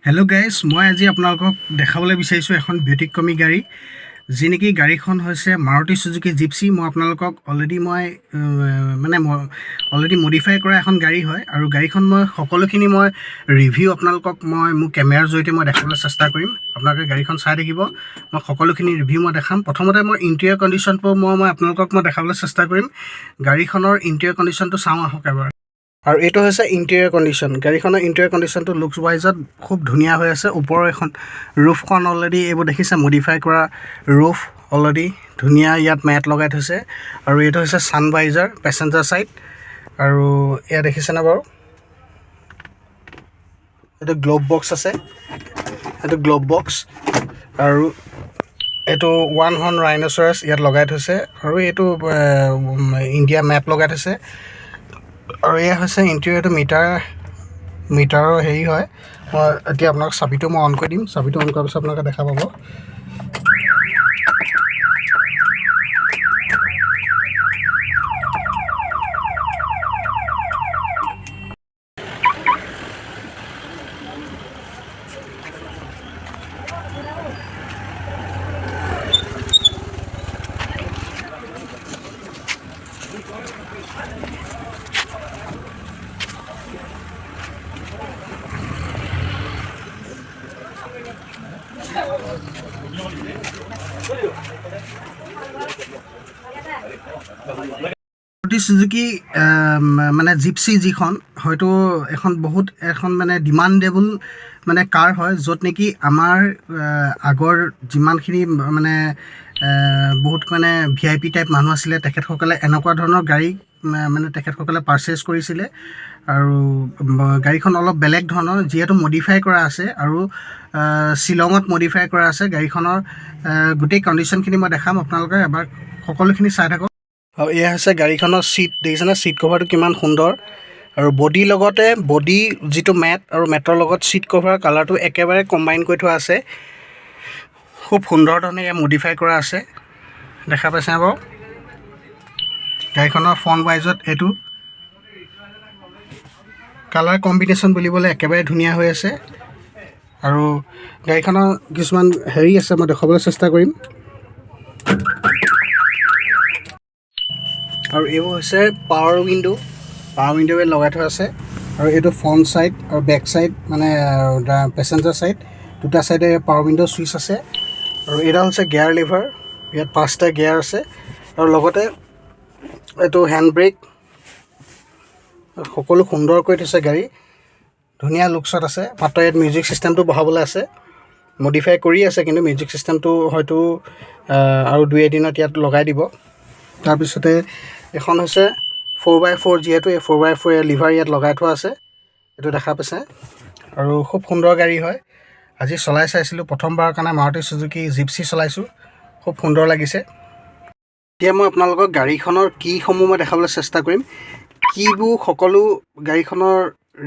Hello' guys, মই আজি আপোনালোকক দেখাবলৈ বিচাৰিছোঁ এখন ব্যতিক্ৰমী গাড়ী, যি নেকি গাড়ীখন হৈছে মাৰুতি চুজুকি জিপচি। মই আপোনালোকক অলৰেডি মডিফাই কৰা এখন গাড়ী হয়, আৰু গাড়ীখন মই সকলোখিনি ৰিভিউ আপোনালোকক মোৰ কেমেৰাৰ জৰিয়তে দেখাবলৈ চেষ্টা কৰিম। আপোনালোকে গাড়ীখন চাই থাকিব, মই সকলোখিনি ৰিভিউ দেখাম। প্ৰথমতে মই ইণ্টেৰিয়ৰ কণ্ডিশ্যনটো আপোনালোকক দেখাবলৈ চেষ্টা কৰিম। গাড়ীখনৰ ইণ্টেৰিয়ৰ কণ্ডিশ্যনটো চাওঁ আহক এবাৰ। আৰু এইটো হৈছে ইণ্টেৰিয়ৰ কণ্ডিশ্যন। গাড়ীখনৰ ইণ্টেৰিয়ৰ কণ্ডিশ্যনটো লুকছ ৱাইজত খুব ধুনীয়া হৈ আছে। ওপৰৰ এখন ৰুফখন অলৰেডি এইবোৰ দেখিছে, মডিফাই কৰা ৰুফ অলৰেডি ধুনীয়া, ইয়াত মেট লগাই থৈছে। আৰু এইটো হৈছে ছানভাইজাৰ পেছেঞ্জাৰ ছাইড। আৰু এয়া দেখিছেনে বাৰু, এইটো গ্ল'ভ বক্স আছে, এইটো গ্ল'ভ বক্স। আৰু এইটো ওৱান হৰ্ণ ৰাইন'চৰাছ ইয়াত লগাই থৈছে, আৰু এইটো ইণ্ডিয়া মেপ লগাই থৈছে। আৰু এয়া হৈছে ইণ্টেৰিয়ৰটো মিটাৰৰ হেৰি হয়। মই এতিয়া আপোনাক চাবিটো অন কৰি দিম। চাবিটো অন কৰাৰ পিছত আপোনালোকে দেখা পাব। মাৰুতি চুজুকি জিপচি যিখন হয়তো এখন ডিমাণ্ডেবল কাৰ হয়, য'ত নেকি আমাৰ আগৰ যিমানখিনি বহুত VIP টাইপ মানুহ আছিলে, তেখেতসকলে এনেকুৱা ধৰণৰ গাড়ী তেখেতসকলে পাৰচেছ কৰিছিলে। আৰু গাড়ীখন অলপ বেলেগ ধৰণৰ, যিহেতু মডিফাই কৰা আছে, আৰু শ্বিলঙত মডিফাই কৰা আছে। গাড়ীখনৰ গোটেই কণ্ডিশ্যনখিনি মই দেখাম, আপোনালোকে এবাৰ সকলোখিনি চাই থাকক। আৰু এয়া হৈছে গাড়ীখনৰ ছিট, দেখিছেনে ছিট কভাৰটো কিমান সুন্দৰ। আৰু বডিৰ লগতে যিটো মেট, আৰু মেটৰ লগত ছিট কভাৰ কালাৰটো একেবাৰে কম্বাইন কৰি থোৱা আছে। খুব সুন্দৰ ধৰণে এয়া মডিফাই কৰা আছে, দেখা পাইছেনে বাৰু। গাড়ীখনৰ ফ্ৰণ্ট ৱাইজত এইটো কালাৰ কম্বিনেশ্যন বুলিবলৈ একেবাৰে ধুনীয়া হৈ আছে। আৰু গাড়ীখনৰ কিছুমান হেৰি আছে, মই দেখুৱাবলৈ চেষ্টা কৰিম। আৰু এইবোৰ হৈছে পাৱাৰ উইণ্ডোৱে লগাই থোৱা আছে। আৰু এইটো ফ্ৰণ্ট ছাইড আৰু বেক ছাইড, পেছেঞ্জাৰ ছাইড, দুটা ছাইডে পাৱাৰ উইণ্ডো ছুইচ আছে। আৰু এইডাল হৈছে গিয়াৰ লিভাৰ, ইয়াত 5টা গিয়াৰ আছে। আৰু লগতে এইটো হেণ্ড ব্ৰেক, সকলো সুন্দৰ কৰি থৈছে। গাড়ী ধুনীয়া লুকছত আছে, মাত্ৰ ইয়াত মিউজিক ছিষ্টেমটো বহাবলৈ আছে। মডিফাই কৰি আছে, কিন্তু মিউজিক ছিষ্টেমটো হয়তো আৰু 2-এদিনত ইয়াত লগাই দিব। তাৰপিছতে এখন হৈছে 4x4, যিহেতু এই 4x4 লিভাৰ ইয়াত লগাই থোৱা আছে, এইটো দেখা পাইছে। আৰু খুব সুন্দৰ গাড়ী হয়। আজি চলাই চাইছিলোঁ, প্ৰথমবাৰৰ কাৰণে মাৰুতি চুজুকি জিপচি চলাইছোঁ, খুব সুন্দৰ লাগিছে। এতিয়া মই আপোনালোকক গাড়ীখনৰ কীসমূহ দেখাবলৈ চেষ্টা কৰিম। কীবোৰ সকলো গাড়ীখনৰ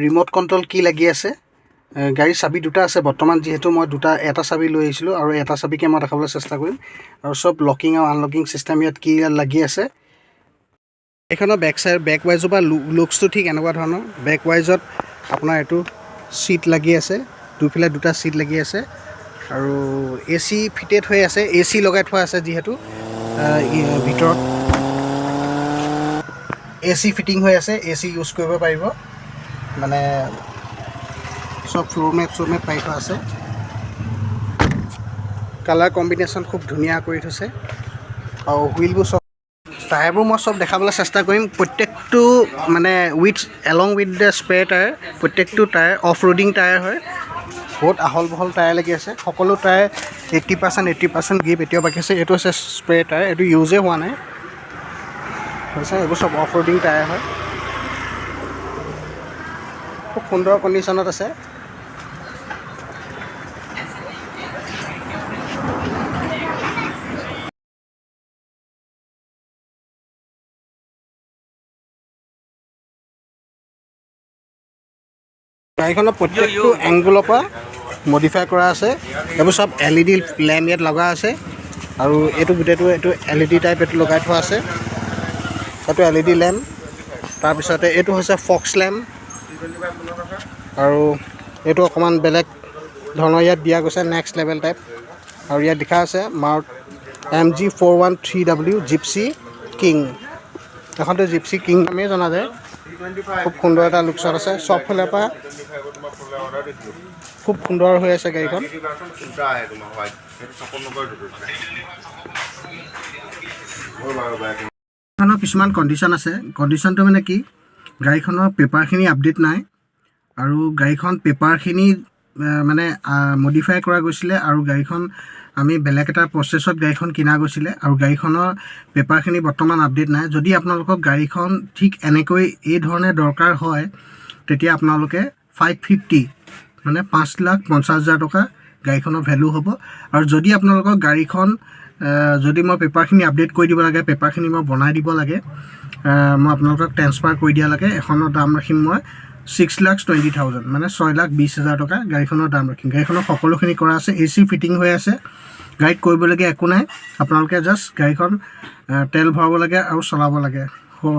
ৰিম'ট কণ্ট্ৰল কী লাগি আছে। গাড়ীৰ চাবি দুটা আছে বৰ্তমান, যিহেতু মই এটা চাবি লৈ আহিছিলোঁ, আৰু এটা চাবিকে মই দেখাবলৈ চেষ্টা কৰিম। আৰু চব লকিং আৰু আনলকিং ছিষ্টেম ইয়াত কী লাগি আছে। এইখনৰ বেক ৱাইজৰ পৰা লুকছটো ঠিক এনেকুৱা ধৰণৰ। বেক ৱাইজত আপোনাৰ এইটো ছিট লাগি আছে, দুফালে দুটা ছিট লাগি আছে। আৰু AC ফিটেড হৈ আছে, AC লগাই থোৱা আছে, যিহেতু ভিতৰত AC ফিটিং হৈ আছে, AC ইউজ কৰিব পাৰিব। চব ফ্ল'ৰ মেট পাই থোৱা আছে। কালাৰ কম্বিনেশ্যন খুব ধুনীয়া কৰি থৈছে। আৰু হুইলবোৰ চব, টায়াৰবোৰ মই চব দেখাবলৈ চেষ্টা কৰিম। প্ৰত্যেকটো along with the spare tyre, প্ৰত্যেকটো টায়াৰ অফ ৰোডিং টায়াৰ হয়। বহুত আহল বহল টায়াৰ লাগি আছে। সকলো টায়াৰ 80% গ্ৰিপ এতিয়াও বাকী আছে। এইটো হৈছে স্পেয়াৰ টায়াৰ, এইটো ইউজেই হোৱা নাই হৈছে। এইবোৰ চব অফ ৰোডিং টায়াৰ হয়, খুব সুন্দৰ কণ্ডিশ্যনত আছে। গাড়ীখনৰ প্ৰত্যেকটো এংগুলৰ পৰা মডিফাই কৰা আছে। এইবোৰ চব LED লেম্প ইয়াত লগা আছে। আৰু এইটো গোটেইটো LED টাইপ এইটো লগাই থোৱা আছে। এইটো LED লেম্প। তাৰপিছতে এইটো হৈছে ফক্স লেম্প, আৰু এইটো অকণমান বেলেগ ধৰণৰ ইয়াত দিয়া গৈছে নেক্সট লেভেল টাইপ আৰু ইয়াত লিখা আছে MG413W জিপচি কিং এখনটো জিপচি কিং নামেই জনা যায় খুব সুন্দৰ এটা লুকছত আছে চব ফালৰ পৰা খুব সুন্দৰ হৈ আছে গাড়ীখন গাড়ীখনৰ কিছুমান কণ্ডিশ্যন আছে কণ্ডিশ্যনটো মানে কি গাড়ীখনৰ পেপাৰখিনি আপডেট নাই আৰু গাড়ীখন পেপাৰখিনি মানে মডিফাই কৰা গৈছিলে আৰু গাড়ীখন আমি বেলেগ এটা প্ৰচেছত গাড়ীখন কিনা গৈছিলে আৰু গাড়ীখনৰ পেপাৰখিনি বৰ্তমান আপডেট নাই যদি আপোনালোকক গাড়ীখন ঠিক এনেকৈ এই ধৰণে দৰকাৰ হয় তেতিয়া আপোনালোকে 550 মানে 5,50,000 টকা গাড়ীখনৰ ভ্যালু হ'ব আৰু যদি আপোনালোকক গাড়ীখন যদি মই পেপাৰখিনি আপডেট কৰি দিব লাগে পেপাৰখিনি মই বনাই দিব লাগে মই আপোনালোকক ট্ৰান্সফাৰ কৰি দিয়া লাগে এখনৰ দাম ৰাখিম মই 6,20,000 মানে 6,20,000 টকা গাড়ীখনৰ দাম ৰাখিম গাড়ীখনৰ সকলোখিনি কৰা আছে AC ফিটিং হৈ আছে গাড়ীত কৰিবলগীয়া একো নাই আপোনালোকে জাষ্ট গাড়ীখন তেল ভৰাব লাগে আৰু চলাব লাগে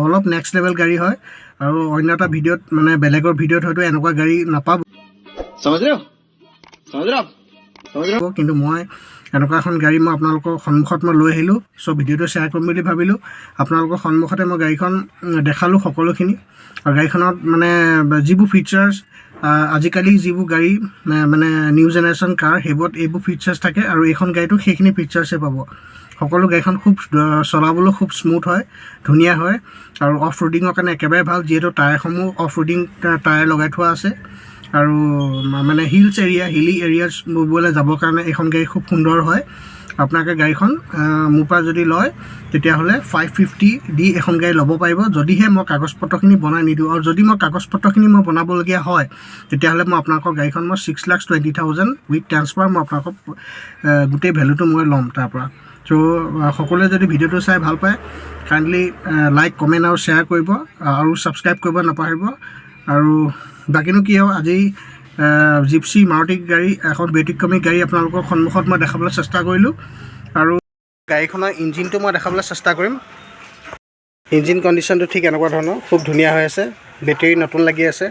অলপ নেক্সট লেভেল গাড়ী হয় আৰু অন্য এটা ভিডিঅ'ত মানে বেলেগৰ ভিডিঅ'ত হয়তো এনেকুৱা গাড়ী নাপাব কিন্তু মই এনেকুৱা এখন গাড়ী মই আপোনালোকৰ সন্মুখত মই লৈ আহিলোঁ চ' ভিডিঅ'টো শ্বেয়াৰ কৰিম বুলি ভাবিলোঁ আপোনালোকৰ সন্মুখতে মই গাড়ীখন দেখালোঁ সকলোখিনি আৰু গাড়ীখনত মানে যিবোৰ ফিচাৰ্ছ আজিকালি যিবোৰ গাড়ী মানে নিউ জেনেৰেশ্যন কাৰ সেইবোৰত এইবোৰ ফিচাৰ্ছ থাকে আৰু এইখন গাড়ীটো সেইখিনি ফিচাৰ্ছে পাব সকলো গাড়ীখন খুব চলাবলৈ খুব স্মুথ হয় ধুনীয়া হয় আৰু অফ ৰোডিঙৰ কাৰণে একেবাৰে ভাল যিহেতু টায়াৰসমূহ অফ ৰোডিং টায়াৰ লগাই থোৱা আছে আৰু মানে হিলি এৰিয়াছ মুভিবলৈ যাবৰ কাৰণে এইখন গাড়ী খুব সুন্দৰ হয় আপোনালোকে গাড়ীখন মোৰ পৰা যদি লয় তেতিয়াহ'লে 550 দি এখন গাড়ী ল'ব পাৰিব যদিহে মই কাগজ পত্ৰখিনি বনাই নিদিওঁ আৰু যদি মই কাগজ পত্ৰখিনি মই বনাবলগীয়া হয় তেতিয়াহ'লে মই আপোনালোকৰ গাড়ীখন মই 6,20,000 উইথ ট্ৰান্সফাৰ মই আপোনালোকক গোটেই ভেলুটো মই ল'ম তাৰ পৰা চ' সকলোৱে যদি ভিডিঅ'টো চাই ভাল পায় কাইণ্ডলি লাইক কমেণ্ট আৰু শ্বেয়াৰ কৰিব আৰু ছাবস্ক্ৰাইব কৰিব নাপাহৰিব আৰু বাকীনো কি আৰু আজি জিপচি মাৰুতি গাড়ী এখন ব্যতিক্ৰমী গাড়ী আপোনালোকৰ সন্মুখত মই দেখাবলৈ চেষ্টা কৰিলোঁ আৰু গাড়ীখনৰ ইঞ্জিনটো মই দেখাবলৈ চেষ্টা কৰিম ইঞ্জিন কণ্ডিশ্যনটো ঠিক এনেকুৱা ধৰণৰ খুব ধুনীয়া হৈ আছে বেটেৰী নতুন লাগি আছে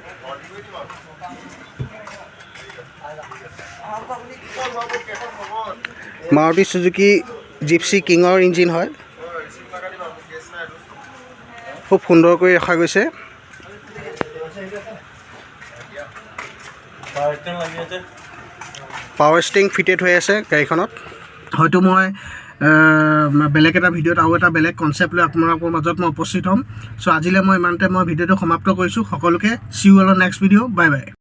মাৰুতি চুজুকি জিপচি কিঙৰ ইঞ্জিন হয় খুব সুন্দৰ কৰি ৰখা গৈছে পাৱাৰ ষ্টিং ফিটেড হৈ আছে গাড়ীখনত হয়তো মই বেলেগ এটা ভিডিঅ'ত আৰু এটা বেলেগ কনচেপ্ট লৈ আপোনালোকৰ মাজত মই উপস্থিত হ'ম চ' আজিলৈ মই ইমানতে মই ভিডিঅ'টো সমাপ্ত কৰিছোঁ সকলোকে see you all next video' bye by